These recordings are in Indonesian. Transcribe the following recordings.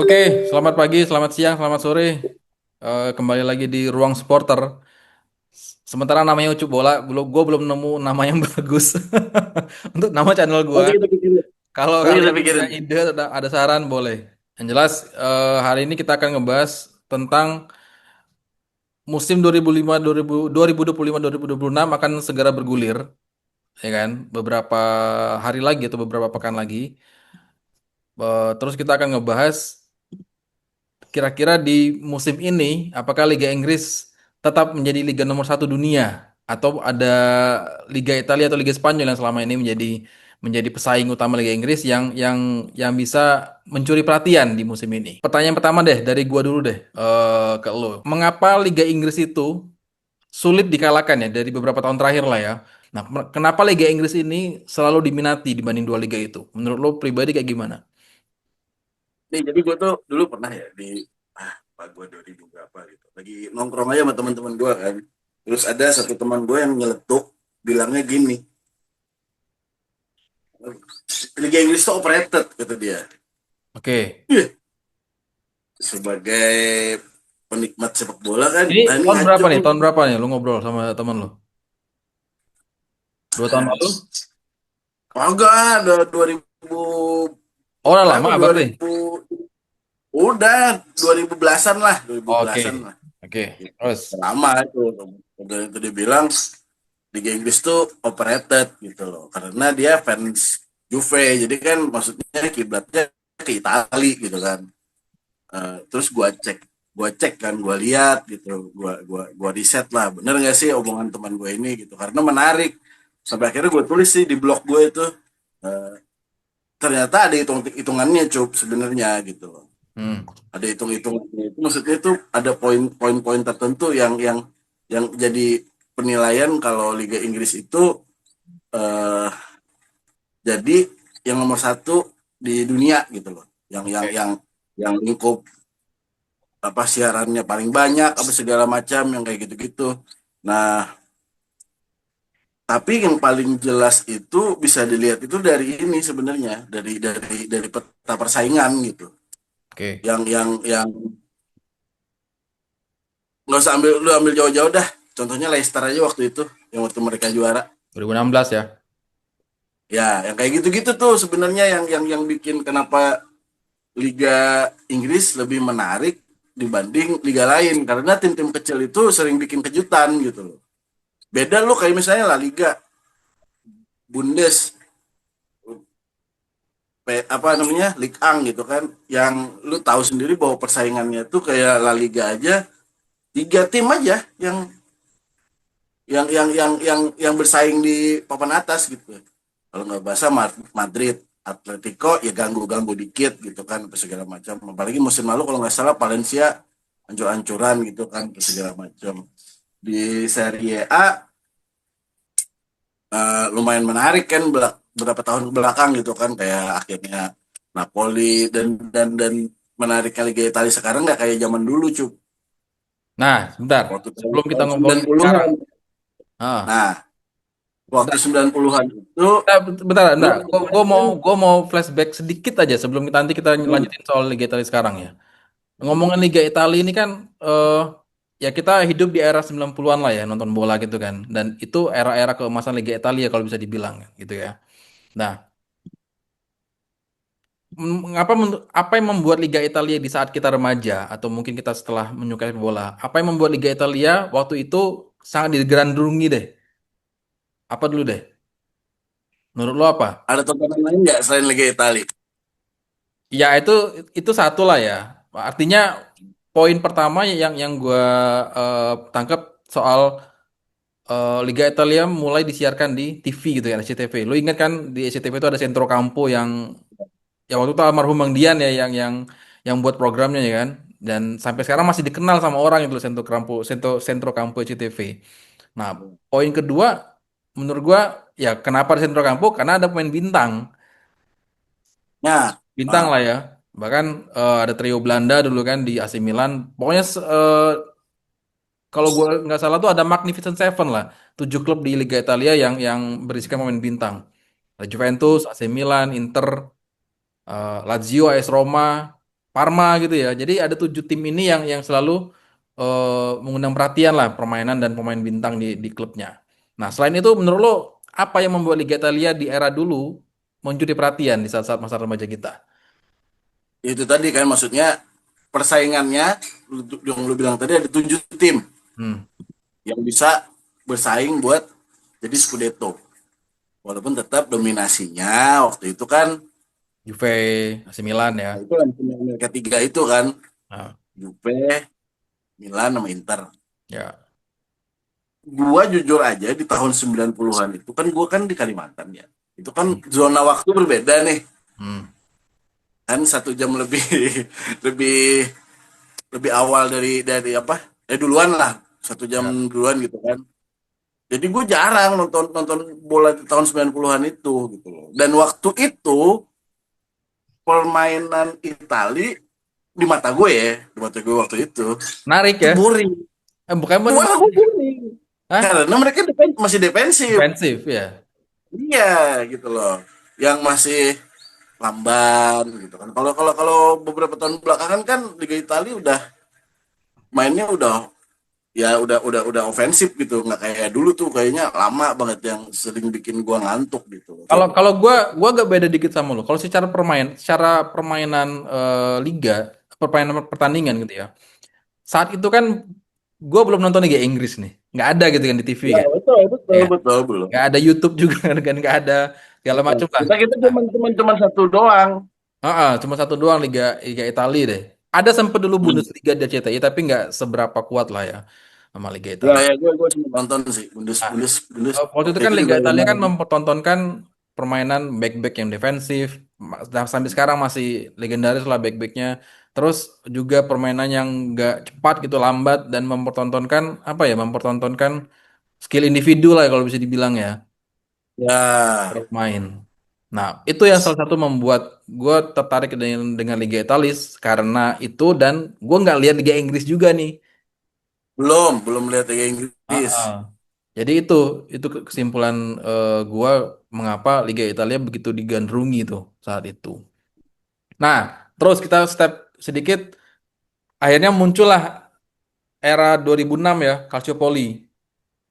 Oke, selamat pagi, selamat siang, selamat sore. Kembali lagi di Ruang Supporter. Sementara namanya Ucup Bola, gue belum nemu nama yang bagus untuk nama channel gue. Nanti kita pikirin. Kalau Nanti kita kalian punya pikirin. ide, ada saran, boleh. Yang jelas, hari ini kita akan ngebahas tentang musim 2005, 2025, 2026 akan segera bergulir, ya kan? Beberapa hari lagi atau beberapa pekan lagi. Terus kita akan ngebahas kira-kira di musim ini, apakah Liga Inggris tetap menjadi liga nomor satu dunia, atau ada Liga Italia atau Liga Spanyol yang selama ini menjadi pesaing utama Liga Inggris yang bisa mencuri perhatian di musim ini? Pertanyaan pertama deh dari gua dulu deh, ke lo. Mengapa Liga Inggris itu sulit dikalahkan ya dari beberapa tahun terakhir lah ya? Nah, kenapa Liga Inggris ini selalu diminati dibanding dua liga itu? Menurut lo pribadi kayak gimana? Nih, jadi gue tuh dulu pernah ya apa gue 2000 berapa gitu. Lagi nongkrong aja sama teman-teman gue kan. Terus ada satu teman gue yang nyeletuk, bilangnya gini, Liga Inggris tuh overrated, kata dia. Oke. Ih, sebagai penikmat sepak bola kan, Ini ah ini tahun berapa ngaco nih? nih. Tahun berapa nih? Lu ngobrol sama temen lu? 2 tahun lalu? Kagak ada 2000 Oh, udah lama berapa, berarti. 2000, udah 2000 belasan lah, 2000 Oke. belasan lah. Oke. Gitu. Terus. Lama itu. Udah itu dia bilang Liga Inggris tuh overrated gitu loh, karena dia fans Juve, jadi kan maksudnya kiblatnya ke Itali gitu kan. Terus gua cek kan, gua lihat gitu, gua riset lah, bener nggak sih omongan teman gue ini gitu, karena menarik. Sampai akhirnya gue tulis sih di blog gue itu. eh, Ternyata ada hitungannya cup sebenarnya gitu loh. Hmm. Ada hitung-hitungannya itu, maksudnya itu ada poin-poin tertentu yang jadi penilaian kalau Liga Inggris itu eh, jadi yang nomor satu di dunia gitu loh, yang yang Oke. yang yang lingkup apa siarannya paling banyak apa segala macam yang kayak gitu-gitu. Nah, tapi yang paling jelas itu bisa dilihat itu dari ini sebenarnya, dari peta persaingan gitu, Oke. yang nggak usah ambil jauh-jauh dah. Contohnya Leicester aja waktu itu, yang waktu mereka juara. 2016 ya. Ya, yang kayak gitu-gitu tuh sebenarnya yang bikin kenapa Liga Inggris lebih menarik dibanding liga lain, karena tim-tim kecil itu sering bikin kejutan gitu loh. Beda lo kayak misalnya La Liga, Bundes, apa namanya, Ligue 1 gitu kan, yang lu tahu sendiri bahwa persaingannya tuh kayak La Liga aja, tiga tim aja yang bersaing di papan atas gitu. Kalau nggak bahasa Madrid, Atletico ya ganggu-ganggu dikit gitu kan, apa segala macam. Apalagi musim lalu kalau nggak salah Valencia ancur-ancuran gitu kan, apa segala macam. Di Serie A lumayan menarik kan beberapa tahun ke belakang gitu kan, kayak akhirnya Napoli dan menariknya Liga Italia sekarang nggak kayak zaman dulu cup, Nah, sebentar. waktu Sebelum kita tahun ngobrolin sekarang. 90-an. Ah, Nah, waktu bentar. 90-an itu Bentar, lu bentar. Gua mau flashback sedikit aja sebelum nanti kita hmm, lanjutin soal Liga Italia sekarang ya. Ngomongin Liga Italia ini kan, ya kita hidup di era 90-an lah ya, nonton bola gitu kan. Dan itu era-era keemasan Liga Italia kalau bisa dibilang gitu ya. Nah, apa yang membuat Liga Italia di saat kita remaja atau mungkin kita setelah menyukai bola, apa yang membuat Liga Italia waktu itu sangat digandrungi deh? Apa dulu deh? Menurut lo apa? ada tontonan lain nggak selain Liga Italia? Ya itu satu lah ya. Artinya poin pertama yang gue tangkap soal Liga Italia mulai disiarkan di TV gitu ya, SCTV. Lo ingat kan di SCTV itu ada Centro Campo yang waktu itu almarhum Bang Dian ya yang buat programnya ya kan. Dan sampai sekarang masih dikenal sama orang itu loh, Centro Campo SCTV. Nah, poin kedua menurut gua ya kenapa di Centro Campo? Karena ada pemain bintang. Nah, Bintang ah, lah ya. Bahkan ada trio Belanda dulu kan di AC Milan. Pokoknya kalau gue nggak salah tuh ada Magnificent Seven lah. 7 klub di Liga Italia yang berisikan pemain bintang. Ada Juventus, AC Milan, Inter, Lazio, AS Roma. Parma gitu ya. Jadi ada 7 tim ini yang selalu mengundang perhatian lah permainan dan pemain bintang di klubnya. Nah, selain itu menurut lo apa yang membuat Liga Italia di era dulu mencuri perhatian di saat-saat masa remaja kita? Itu tadi kan maksudnya persaingannya yang lu bilang tadi ada 7 tim Hmm, yang bisa bersaing buat jadi Scudetto. Walaupun tetap dominasinya waktu itu kan Juve, AC Milan ya. itu kan ketiga itu kan Nah, Juve, Milan sama Inter. ya. Gua jujur aja di tahun 90-an itu kan gua kan di Kalimantan ya. Itu kan Hmm, zona waktu berbeda nih. hmm, Kan 1 jam lebih lebih lebih awal dari apa? Duluan lah. 1 jam ya. duluan gitu kan. Jadi gue jarang nonton nonton bola di tahun 90-an itu gitu loh. Dan waktu itu permainan Itali di mata gue ya, di mata gue waktu Menarik itu ya. boring. Bukan Malah gue boring. Hah? Karena mereka masih defensif. Defensif ya. Iya gitu loh. Yang masih lamban gitu kan. Kalau kalau kalau beberapa tahun belakangan kan Liga Italia udah mainnya udah ofensif gitu, nggak kayak dulu tuh kayaknya lama banget yang sering bikin gua ngantuk gitu. Kalau kalau gua agak beda dikit sama lo. Kalau secara permainan liga, permainan pertandingan gitu ya. Saat itu kan gua belum nonton Liga Inggris nih. Nggak ada gitu kan di TV Ya kan. betul betul Ya. betul belum. Nggak ada YouTube juga kan, nggak ada segala Betul. macam lah. Kita Nah, cuma satu doang. cuma satu doang Liga Liga Italia deh. Ada sempat dulu Hmm. Bundesliga di RCTI tapi nggak seberapa kuat lah ya sama Liga Ya Italia. ya gue cuma nonton sih Bundes Nah, Bundes Bundes waktu itu waktu kan itu Liga juga Italia kan lumayan. mempertontonkan permainan back-back yang defensif. Dan sampai sekarang masih legendaris lah back-backnya. Terus juga permainan yang nggak cepat gitu, lambat dan mempertontonkan apa ya? Mempertontonkan skill individu lah kalau bisa dibilang ya, Ya bermain. Nah, itu yang salah satu membuat gue tertarik dengan Liga Italia karena itu dan gue nggak lihat Liga Inggris juga nih. belum lihat Liga Inggris. Ah, Jadi itu kesimpulan gua mengapa Liga Italia begitu digandrungi tuh saat itu. Nah, terus kita step sedikit, akhirnya muncullah era 2006 ya, Calciopoli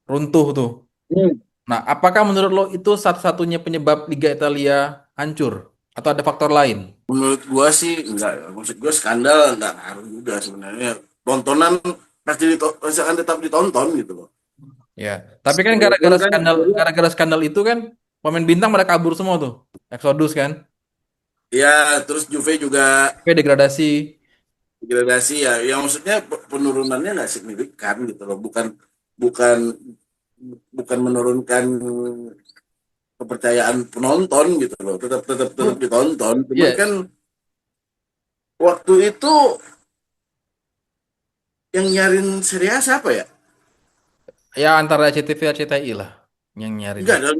runtuh tuh. Hmm. Nah, apakah menurut lo itu satu-satunya penyebab Liga Italia hancur atau ada faktor lain? Menurut gua sih enggak, maksud gua skandal enggak ngaruh juga sebenarnya. Tontonan pasti akan tetap ditonton gitu loh. Ya, tapi kan Walaupun kan gara-gara skandal itu kan pemain bintang pada kabur semua tuh, Exodus kan, ya terus Juve juga Oke, degradasi. degradasi ya. Yang maksudnya penurunannya nggak signifikan gitu loh. Bukan bukan menurunkan kepercayaan penonton gitu loh. Tetap Tuh, ditonton. Cuman iya, kan waktu itu yang nyarin Serie A siapa ya? ya antara CTV dan CTI lah yang nyarin Enggak, sih. dalam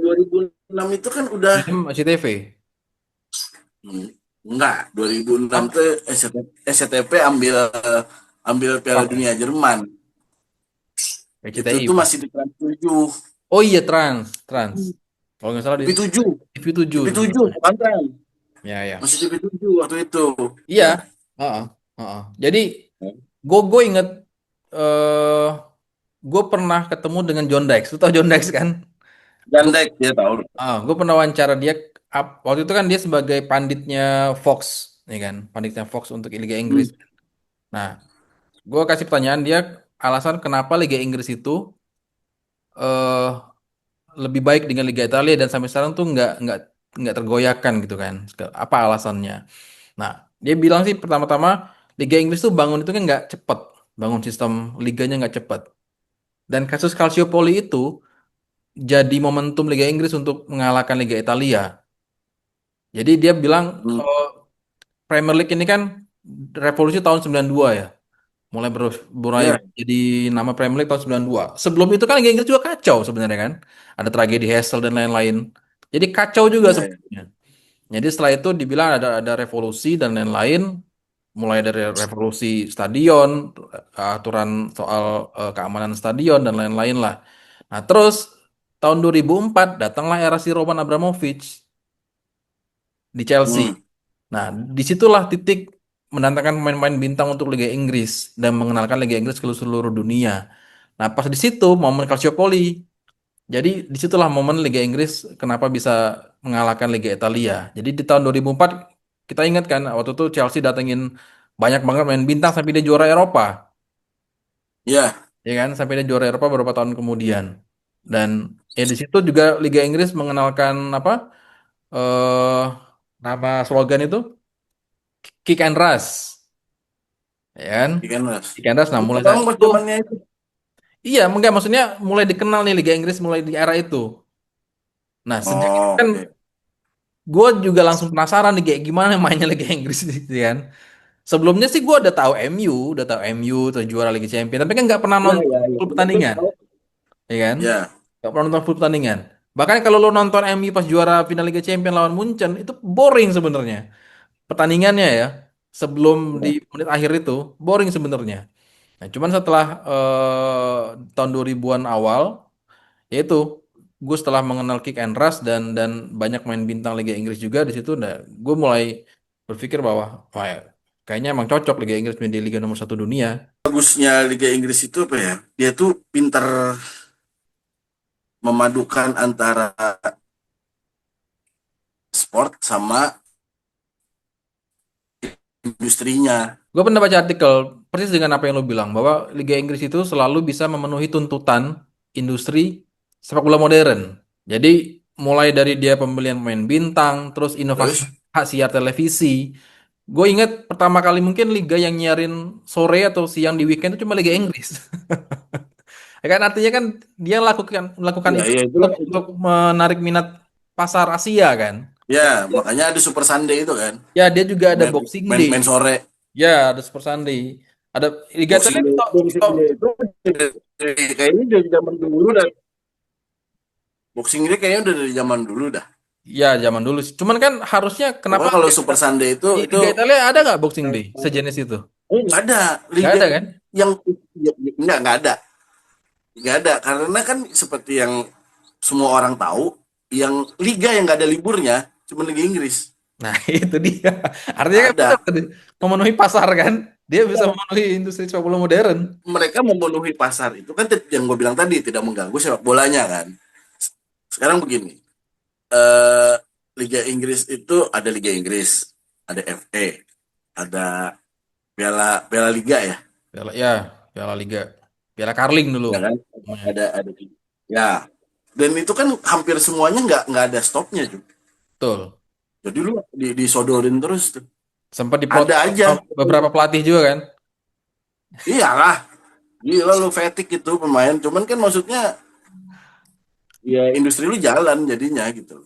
2006 itu kan udah CTV. hmm, enggak, 2006 Oh, tuh SCTP ambil ambil Piala oh, Dunia Jerman. Itu CTI. tuh masih di Trans 7. Oh iya, Trans. Kalau nggak salah di TV7. TV7 itu. TV7 bukan Trans. Ya, ya. Masih TV7 waktu itu. Iya. Ya. Heeh, heeh. Jadi gue inget eh gue pernah ketemu dengan John Dykes. Lu tau John Dykes kan? Gue Gandek dia tahu. gue pernah wawancara dia waktu itu kan dia sebagai panditnya Fox, ya kan? Panditnya Fox untuk Liga Hmm. Inggris. Nah, gue kasih pertanyaan dia alasan kenapa Liga Inggris itu eh lebih baik dengan Liga Italia dan sampai sekarang tuh nggak tergoyahkan gitu kan. Apa alasannya? Nah, dia bilang sih pertama-tama Liga Inggris tuh bangun itu kan nggak cepet, bangun sistem liganya nggak cepet. Dan kasus Calciopoli itu jadi momentum Liga Inggris untuk mengalahkan Liga Italia. Jadi dia bilang Hmm. oh, Premier League ini kan revolusi tahun 92 ya. Mulai Ya. jadi nama Premier League tahun 92. Sebelum itu kan Liga Inggris juga kacau sebenarnya kan. Ada tragedi Hassel dan lain-lain. Jadi kacau juga Ya, ya. sebetulnya. Jadi setelah itu dibilang ada revolusi dan lain-lain, mulai dari revolusi stadion, aturan soal keamanan stadion dan lain-lain lah. Nah, terus tahun 2004 datanglah era si Roman Abramovich di Chelsea. Hmm. Nah, disitulah titik mendatangkan pemain-pemain bintang untuk Liga Inggris dan mengenalkan Liga Inggris ke seluruh dunia. Nah, pas di situ momen Calciopoli. Jadi disitulah momen Liga Inggris kenapa bisa mengalahkan Liga Italia. Jadi di tahun 2004 kita ingat kan waktu itu Chelsea datengin banyak banget main bintang sampai dia juara Eropa, Ya, ya kan? Sampai dia juara Eropa beberapa tahun kemudian. Dan ya di situ juga Liga Inggris mengenalkan apa? eh Nama slogan itu Kick and Rush, ya kan? ikan mas. Kick and Rush. Nah, Itu mulai saat memang pas itu, zamannya itu. iya, enggak maksudnya mulai dikenal nih Liga Inggris mulai di era itu. Nah, sejak itu Oh, kan oke. gue juga langsung penasaran nih kayak gimana mainnya Liga Inggris gitu kan. Sebelumnya sih gue udah tahu MU tuh juara Liga Champions, tapi kan nggak pernah Ya, nonton ya, ya. full Betul pertandingan, tahu. ya kan? Ya, Nggak pernah nonton full pertandingan. Bahkan kalau lo nonton MU pas juara final Liga Champions lawan Munchen itu boring sebenarnya pertandingannya ya. Sebelum di menit akhir itu boring sebenarnya. Nah, cuman setelah tahun 2000-an awal, yaitu gue setelah mengenal Kick and Rush dan banyak main bintang Liga Inggris juga di situ, nah, gue mulai berpikir bahwa wah, ya, kayaknya emang cocok Liga Inggris menjadi liga nomor satu dunia. bagusnya Liga Inggris itu apa ya? Dia tuh pintar memadukan antara sport sama industrinya. Gue pernah baca artikel persis dengan apa yang lo bilang bahwa Liga Inggris itu selalu bisa memenuhi tuntutan industri sepak bola modern. Jadi mulai dari dia pembelian pemain bintang, terus inovasi Terus, hak siar televisi. Gue ingat pertama kali mungkin liga yang nyiarin sore atau siang di weekend itu cuma Liga Inggris. Ya kan artinya kan dia melakukan ya, itu ya untuk, itulah itu. untuk menarik minat pasar Asia kan. Ya, makanya ada Super Sunday itu kan. Ya dia juga ada Main, Boxing main, Day. main sore. Ya ada Super Sunday. Ada Liga Boxing Italia Day, itu, Boxing Day itu kayaknya dari zaman dulu dah. Boxing Day kayaknya udah dari zaman dulu dah. ya zaman dulu sih. Cuman kan harusnya kenapa Pokoknya kalau Super Sunday di itu Liga Italia ada nggak Boxing Day sejenis itu? nggak ada Nggak liga ada kan? yang nggak ada, nggak ada karena kan seperti yang semua orang tahu, yang liga yang nggak ada liburnya cuma Liga Inggris. Nah itu dia. Artinya Nggak kan ada. benar tadi memenuhi pasar kan? Dia bisa memenuhi industri sepak bola modern. Mereka memenuhi pasar itu kan yang gue bilang tadi tidak mengganggu sepak bolanya kan. Sekarang begini, eh, Liga Inggris itu ada Liga Inggris, ada FA, ada Piala Piala Liga ya, Ya, Piala Liga. Piala Carling dulu. ya kan? Namanya. Ada ya. Dan itu kan hampir semuanya nggak ada stopnya juga. Betul. Jadi lu disodorin terus tuh. Sempat Ada diprotes aja. sama beberapa pelatih juga kan? Iyalah, gila lu fatigue gitu pemain. Cuman kan maksudnya ya industri lu jalan jadinya gitu.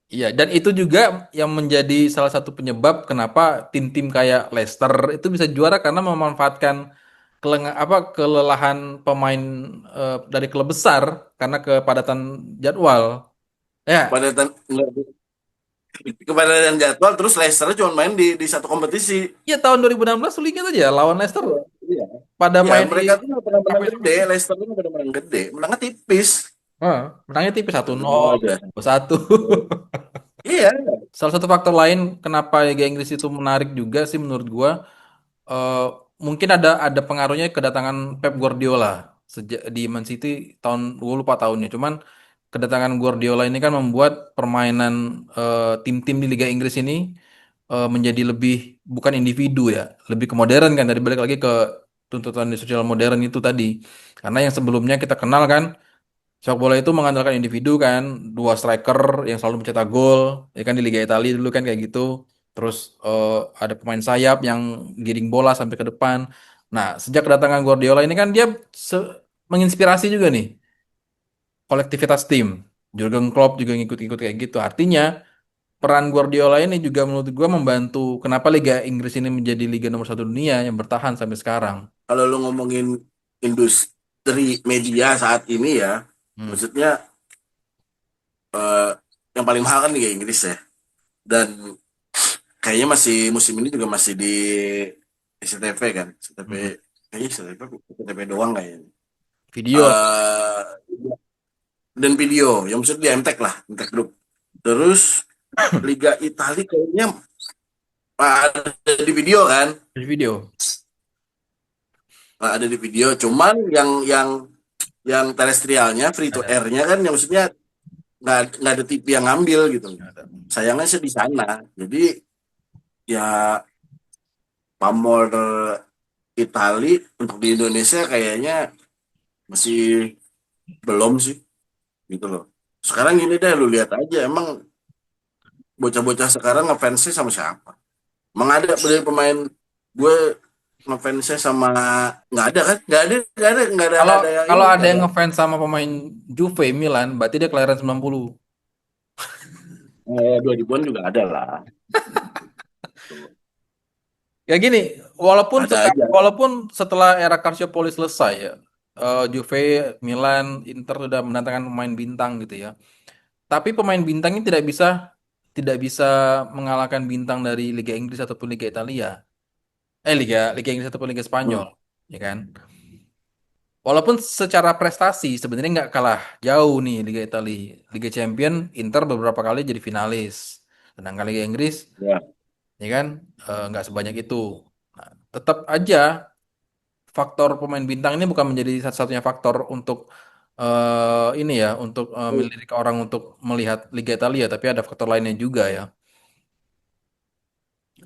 Iya, dan itu juga yang menjadi salah satu penyebab kenapa tim-tim kayak Leicester itu bisa juara karena memanfaatkan kelelahan pemain dari klub besar karena kepadatan jadwal. Ya, Kepadatan kepadatan jadwal terus Leicester cuma main di satu kompetisi. iya tahun 2016 lu ingat aja lawan Leicester Iya. pada Ya, main di mereka tuh nggak pernah menang gede. sampai Leicester tuh nggak pernah menang gede. Menangnya tipis. menangnya tipis 1-0, Oh, udah. 2-1. Iya. Salah satu faktor lain kenapa Liga Inggris itu menarik juga sih menurut gua eh, mungkin ada pengaruhnya kedatangan Pep Guardiola sejak di Man City tahun gue lupa tahunnya. Cuman kedatangan Guardiola ini kan membuat permainan tim-tim di Liga Inggris ini menjadi lebih bukan individu ya, lebih ke modern kan. Tadi balik lagi ke tuntutan di sosial modern itu tadi. Karena yang sebelumnya kita kenal kan sepak bola itu mengandalkan individu kan, dua striker yang selalu mencetak gol, ya kan di Liga Italia dulu kan kayak gitu. Terus ada pemain sayap yang giring bola sampai ke depan. Nah, sejak kedatangan Guardiola ini kan dia menginspirasi juga nih kolektivitas tim. Jurgen Klopp juga ngikut-ngikut kayak gitu. Artinya peran Guardiola ini juga menurut gua membantu kenapa Liga Inggris ini menjadi liga nomor satu dunia yang bertahan sampai sekarang. Kalau lu ngomongin industri media saat ini ya, Hmm. maksudnya eh, yang paling mahal kan Liga Inggris ya. Dan kayaknya masih musim ini juga masih di SCTV kan. SCTV Hmm. kayaknya SCTV doang kayaknya. Video. Eh dan video yang maksudnya di MTech lah, MTech Group. Terus Liga Italia kayaknya ada di video kan. Di video. Ada di video, cuman yang terestrialnya free to Ada. airnya kan, yang maksudnya nggak ada TV yang ngambil gitu. Ada. Sayangnya sih di sana. Jadi ya pamor Itali untuk di Indonesia kayaknya masih belum sih gitu loh. Sekarang gini deh, lu lihat aja emang bocah-bocah sekarang ngefansnya sama siapa? Emang ada dari pemain gue ngefansnya sama, nggak ada kan? Kalau Nggak ada yang kalau ini, ada nggak yang ada. ngefans sama pemain Juve Milan, berarti dia kelahiran 90. Dua ribuan juga ada lah. Tuh. Ya gini, Ada aja. walaupun setelah era Calciopoli selesai ya, Juve, Milan, Inter sudah mendatangkan pemain bintang gitu ya. Tapi pemain bintang ini tidak bisa mengalahkan bintang dari Liga Inggris ataupun Liga Italia. Liga Liga Inggris ataupun Liga Hmm, Spanyol, ya kan? Walaupun secara prestasi sebenarnya nggak kalah jauh nih Liga Italia. Liga Champion Inter beberapa kali jadi finalis. Sedangkan Liga Inggris, ya. ya kan, nggak sebanyak itu. Nah, tetap aja faktor pemain bintang ini bukan menjadi satu-satunya faktor untuk ini ya, untuk melirik orang untuk melihat Liga Italia, tapi ada faktor lainnya juga ya.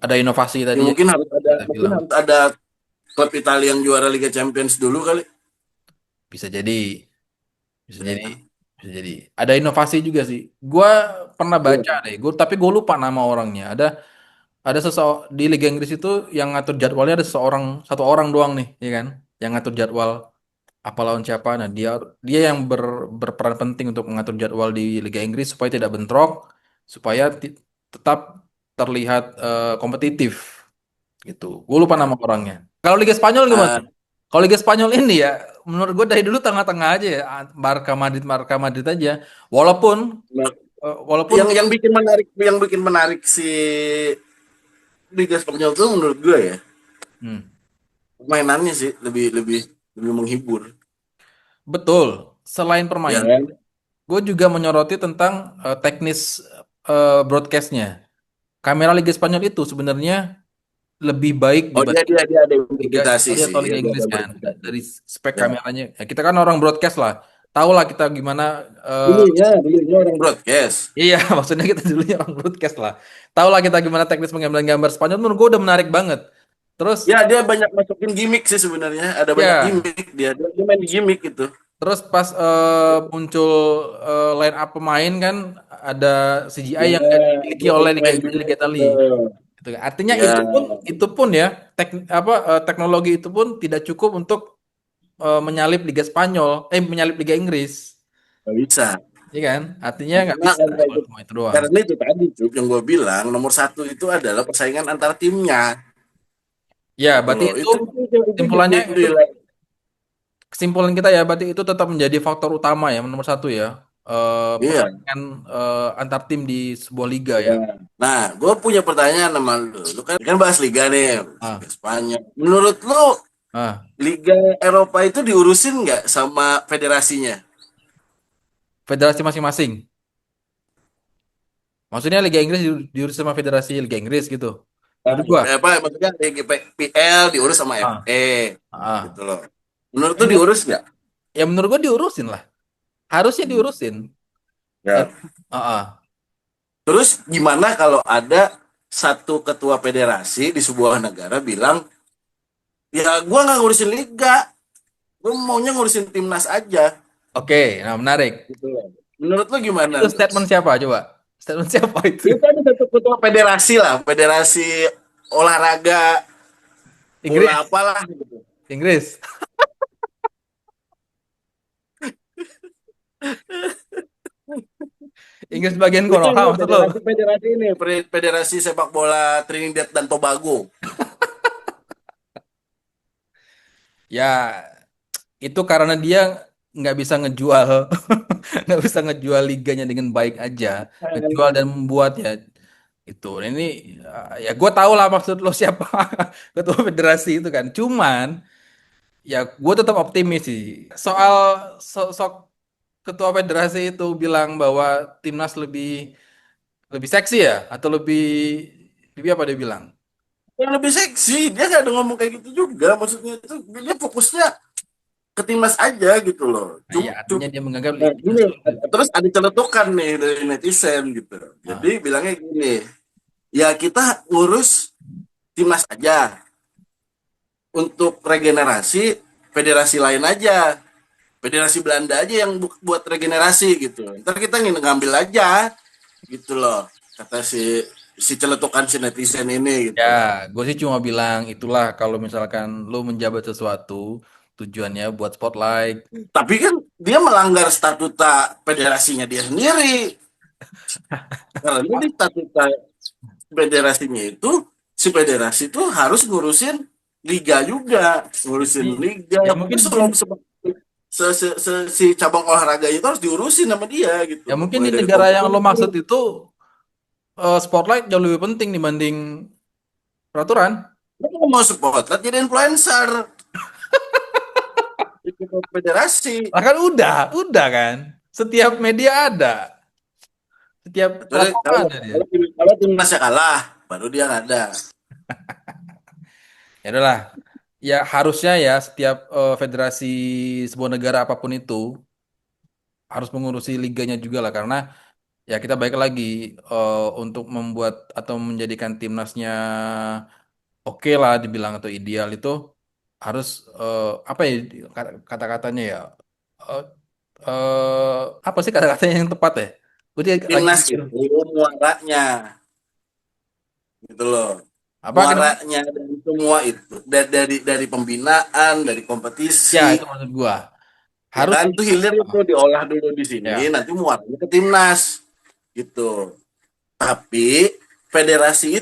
Ada inovasi Ya tadi yang kita mungkin bilang. harus ada klub Italia yang juara Liga Champions dulu kali. Bisa jadi, bisa Ya jadi, kan? bisa jadi. Ada inovasi juga sih. Gua pernah Iya. baca deh, tapi gue lupa nama orangnya. Ada di Liga Inggris itu yang ngatur jadwalnya ada satu orang doang nih, ya kan? Yang ngatur jadwal apa lawan siapa. Nah, dia dia yang berperan penting untuk mengatur jadwal di Liga Inggris supaya tidak bentrok, supaya tetap terlihat kompetitif gitu. Gue lupa nama orangnya. Kalau Liga Spanyol gimana? Ah, Kalau Liga Spanyol ini ya, menurut gue dari dulu tengah-tengah aja ya, Barca Madrid aja. Walaupun nah, walaupun yang bikin menarik si Liga Spanyol tuh menurut gue ya, hmm, permainannya sih lebih lebih lebih menghibur. betul. Selain Ya permainan, kan? gue juga menyoroti tentang teknis broadcastnya. Kamera Liga Spanyol itu sebenarnya lebih baik Oh, dia dibanding dia dia ada Liga improvisasi Italia sih, atau ya, Liga dia Inggris ada kan. improvisasi. Dari spek Ya. kameranya. Ya, kita kan orang broadcast lah. Tahu lah kita gimana. eh, Dulunya orang broadcast. iya, maksudnya kita dulunya orang broadcast lah. Tahu lah kita gimana teknis pengambilan gambar Spanyol. Menurut gue udah menarik banget. Terus Ya, dia banyak masukin gimmick sih sebenarnya. Ada banyak ya, gimmick, dia main di gimmick gitu. terus pas muncul line up pemain kan ada CGI Ya, yang nggak dimiliki dia oleh Liga main Inggris gimmick Liga Italia. tuh. Gitu kan. Artinya Ya, itu pun ya teknologi itu pun tidak cukup untuk menyalip Liga Spanyol, menyalip Liga Inggris, nggak bisa. iya kan? Artinya nggak Karena bisa karena kalau itu, cuma itu doang. karena itu tadi Cuk, yang gue bilang nomor satu itu adalah persaingan antar timnya, Ya, gitu berarti loh. itu Itu kesimpulannya jadi itu kesimpulan kita ya, berarti itu tetap menjadi faktor utama ya, nomor satu ya, iya. persaingan antar tim di sebuah liga ya. Ya. Nah, gue punya pertanyaan sama lu. Lu kan bahas liga nih, Ah, Liga Spanyol. Menurut lu ah, Liga Eropa itu diurusin nggak sama federasinya? federasi masing-masing. Maksudnya Liga Inggris diurus sama federasi Liga Inggris gitu. Nah, Menurut gua. apa maksudnya PL diurus sama Ah, FA gitu ah. loh. Menurut lu Menurut, diurus nggak? ya menurut gua diurusin lah. Harusnya Hmm. diurusin. Dan, Ya. ah. Terus gimana kalau ada satu ketua federasi di sebuah negara bilang, ya gua nggak ngurusin liga, gue maunya ngurusin timnas aja. Oke, nah menarik. Gitu loh. Menurut lu gimana Itu tuh? statement siapa coba? Statement siapa itu? Itu ada satu ketua federasi lah, federasi olahraga bola Inggris, apalah gitu. Inggris. Inggris bagian Itu Konoha ini maksud lo? federasi ini, federasi sepak bola Trinidad dan Tobago. Ya, itu karena dia nggak bisa ngejual, nggak bisa ngejual liganya dengan baik aja, ngejual dan membuat ya itu. Nah, ini ya gue tahu lah maksud lo siapa ketua federasi itu kan. Cuman ya gue tetap optimis sih soal sosok ketua federasi itu bilang bahwa timnas lebih lebih seksi ya atau lebih lebih apa dia bilang? yang lebih seksi. Dia nggak ada ngomong kayak gitu juga. Maksudnya itu dia fokusnya ke timnas aja gitu loh. Nah, iya artinya dia menganggap Nah, timnas gini, itu terus ada celetukan nih dari netizen gitu. Jadi ah, bilangnya gini, ya kita ngurus timnas aja. Untuk regenerasi federasi lain aja. Federasi Belanda aja yang buat regenerasi gitu. Ntar kita ngambil aja gitu loh. Kata si celetukan si netizen ini ya, gitu. gue sih cuma bilang itulah kalau misalkan lu menjabat sesuatu tujuannya buat spotlight. Tapi kan dia melanggar statuta federasinya dia sendiri. Karena di statuta federasinya itu si federasi itu harus ngurusin liga juga, ngurusin I- liga. Ya mungkin Pokoknya di, si cabang olahraga itu harus diurusin sama dia gitu ya loh. mungkin Mulai di dari negara yang lo kompetisi. maksud itu spotlight jauh lebih penting dibanding peraturan. Lu mau spotlight jadi influencer di federasi. Lah kan udah kan. Setiap media ada, setiap Kecuali platform kalau ada dia. kalau, kalau timnasnya kalah, baru dia nggak ada. Ya udahlah. Ya harusnya ya setiap federasi sebuah negara apapun itu harus mengurusi liganya juga lah karena ya kita baik lagi untuk membuat atau menjadikan timnasnya oke lah dibilang atau ideal itu harus apa ya kata-katanya ya Eh, apa sih kata-katanya yang tepat ya? Gue lagi Timnas mikir itu muaranya gitu loh. apa kenapa? Muaranya dari semua itu dari pembinaan, dari Ya kompetisi, itu maksud gua ya harus kan tuh hilir itu diolah dulu di sini, ya nanti muaranya ke timnas gitu. Tapi federasi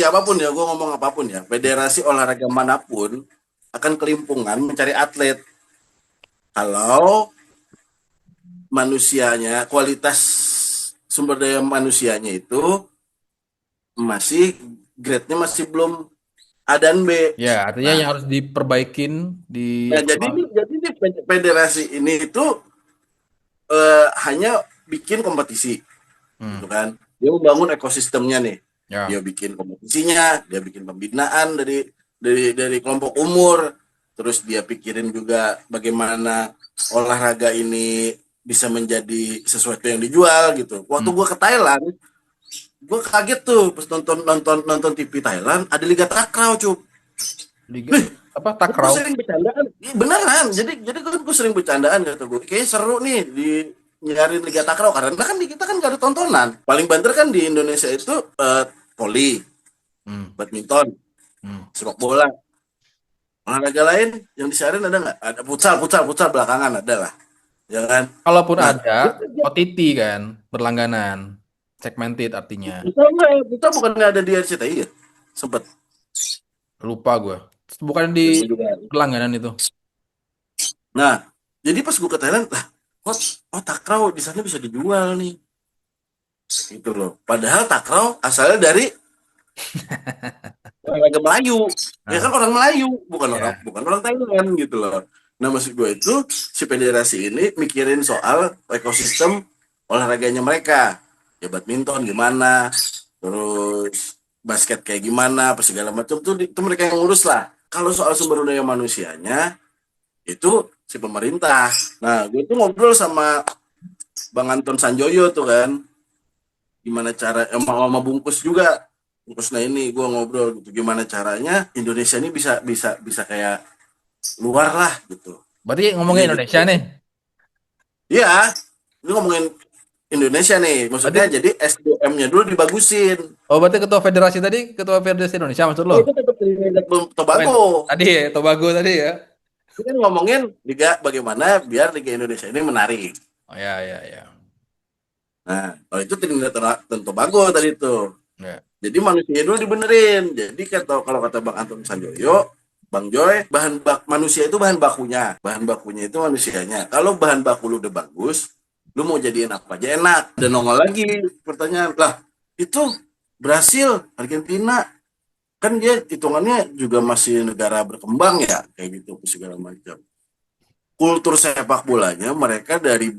apapun ya, gue ngomong apapun ya, federasi olahraga manapun akan kelimpungan mencari atlet kalau manusianya, kualitas sumber daya manusianya itu masih grade-nya masih belum A dan B. ya artinya Nah, yang harus diperbaikin di nah jadi nih federasi ini itu hanya bikin kompetisi gitu hmm, kan. Dia membangun ekosistemnya nih. Dia ya bikin kompetisinya, dia bikin pembinaan dari kelompok umur, terus dia pikirin juga bagaimana olahraga ini bisa menjadi sesuatu yang dijual gitu. Waktu hmm, gue ke Thailand, gue kaget tuh pas nonton nonton nonton TV Thailand ada Liga Takraw cuy. liga apa Gue takraw sering bercandaan, beneran. Jadi gue sering bercandaan kata gue, kayak seru nih di nyariin Liga Takraw karena kan di kita kan gak ada tontonan. Paling banter kan di Indonesia itu voli, hmm, badminton, hmm. sepak bola. Olahraga lain yang disiarin ada nggak? Ada futsal, futsal, futsal belakangan ada lah, ya kan? Kalaupun Nah, ada OTT kan berlangganan segmented artinya futsal nggak? Futsal bukannya ada di RCTI ya? Sempet. lupa gue bukan di Ya, gue juga. berlangganan itu. Nah, jadi pas gue ke Thailand, lah, kok takraw di sana bisa dijual nih, gitu loh. Padahal takraw asalnya dari olahraga Melayu, ya kan Nah, orang Melayu, ya. bukan orang Thailand gitu loh. Nah maksud gue itu si federasi ini mikirin soal ekosistem olahraganya mereka, ya badminton gimana, terus basket kayak gimana, apa segala macam tuh itu mereka yang ngurus lah. Kalau soal sumber daya manusianya itu si pemerintah. Nah gue tuh ngobrol sama Bang Anton Sanjoyo tuh kan, gimana cara sama Bungkus juga. Bungkus, nah ini gue ngobrol gitu gimana caranya Indonesia ini bisa bisa bisa kayak luar lah gitu. Berarti ngomongin Ini Indonesia gitu. nih. Iya, ini ngomongin Indonesia nih, maksudnya Berarti jadi SDM-nya dulu dibagusin. oh berarti ketua federasi tadi ketua federasi Indonesia maksud lo? Oh itu tetap di Oh, yang Tobago. tadi ya Tobago tadi ya. Ini kan ngomongin liga bagaimana biar Liga Indonesia ini menarik. Oh ya ya ya. Nah, kalau itu Trinidad dan Tobago tadi tuh. Ya. Jadi manusia dulu dibenerin. Jadi kalau kata Bang Anton Sanjoyo, Bang Joy, manusia itu bahan bakunya. Bahan bakunya itu manusianya. Kalau bahan baku lu udah bagus, lu mau jadiin apa aja enak. Dan nongol lagi pertanyaan, lah itu Brasil, Argentina, kan dia hitungannya juga masih negara berkembang ya, kayak gitu segala macam. Kultur sepak bolanya mereka dari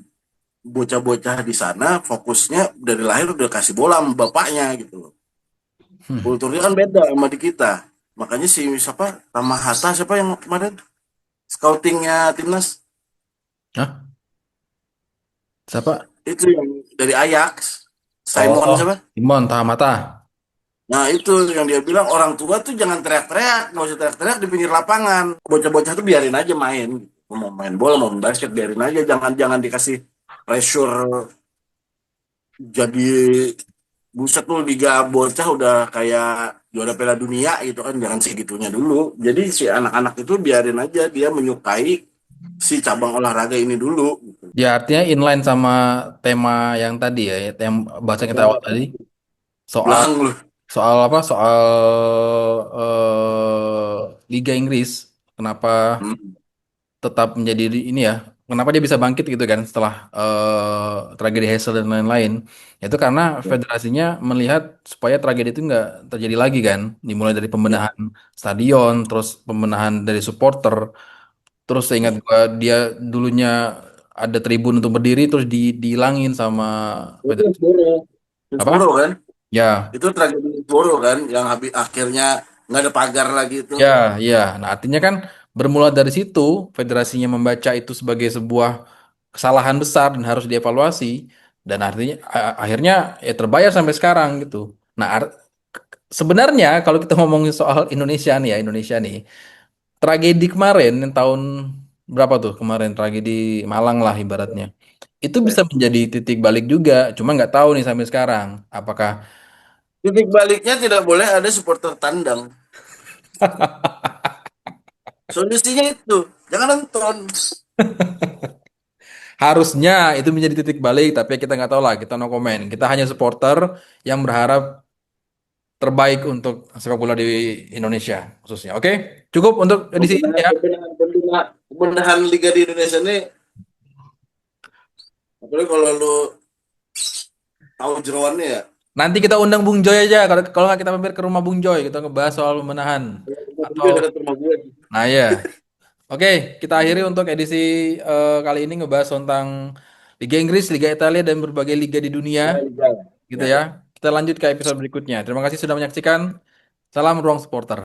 bocah-bocah di sana fokusnya dari lahir udah kasih bola sama bapaknya gitu loh. Hmm. Kulturnya kan beda sama di kita. Makanya si siapa Rama Hatta siapa yang kemarin scoutingnya timnas Hah? Siapa? itu yang dari Ajax, Simon Oh, siapa? Timon Tahamata. Nah itu yang dia bilang orang tua tuh jangan teriak-teriak, nggak usah teriak-teriak di pinggir lapangan. Bocah-bocah tuh biarin aja main. Mau main bola, mau main basket, biarin aja. Jangan jangan dikasih pressure jadi buset tuh liga bocah udah kayak juara Piala Dunia gitu kan. Jangan segitunya dulu. Jadi si anak-anak itu biarin aja dia menyukai si cabang olahraga ini dulu. Gitu. Ya artinya inline sama tema yang tadi ya, tema bahasa kita awal tadi soal Belakang lu. soal apa? Soal Liga Inggris. Kenapa Hmm. tetap menjadi ini ya? Kenapa dia bisa bangkit gitu kan setelah tragedi Heysel dan lain-lain? Itu karena federasinya melihat supaya tragedi itu nggak terjadi lagi kan. Dimulai dari Ya, pembenahan stadion, terus pembenahan dari supporter. Terus saya ingat ya. gua dia dulunya ada tribun untuk berdiri terus dihilangin sama Itu federasi. Boro. Apa? Boro kan? Ya, Itu tragedi Boro kan yang habis akhirnya nggak ada pagar lagi itu. ya, ya. Nah, artinya kan bermula dari situ federasinya membaca itu sebagai sebuah kesalahan besar dan harus dievaluasi dan artinya akhirnya ya terbayar sampai sekarang gitu. Nah, sebenarnya kalau kita ngomongin soal Indonesia nih ya, Indonesia nih, tragedi kemarin yang tahun berapa tuh kemarin tragedi Malang lah ibaratnya. Itu bisa menjadi titik balik juga, cuma nggak tahu nih sampai sekarang apakah Titik baliknya tidak boleh ada supporter tandang. Solusinya itu jangan nonton. harusnya itu menjadi titik balik, tapi kita nggak tahu lah, kita no comment. Kita hanya supporter yang berharap terbaik untuk sepak bola di Indonesia khususnya. Oke, cukup untuk edisi ini Pembenahan, ya. pembenahan, pembenahan, pembenahan liga di Indonesia ini, apalagi kalau lu tahu jeroannya ya. Nanti kita undang Bung Joy aja. Kalau nggak kita mampir ke rumah Bung Joy, kita ngebahas soal pembenahan. Dia Atau, dekat rumah gue. nah ya, oke, kita akhiri untuk edisi kali ini ngebahas tentang Liga Inggris, Liga Italia, dan berbagai liga di dunia, Ya, liga. gitu Ya. ya. Kita lanjut ke episode berikutnya. Terima kasih sudah menyaksikan. Salam Ruang Supporter.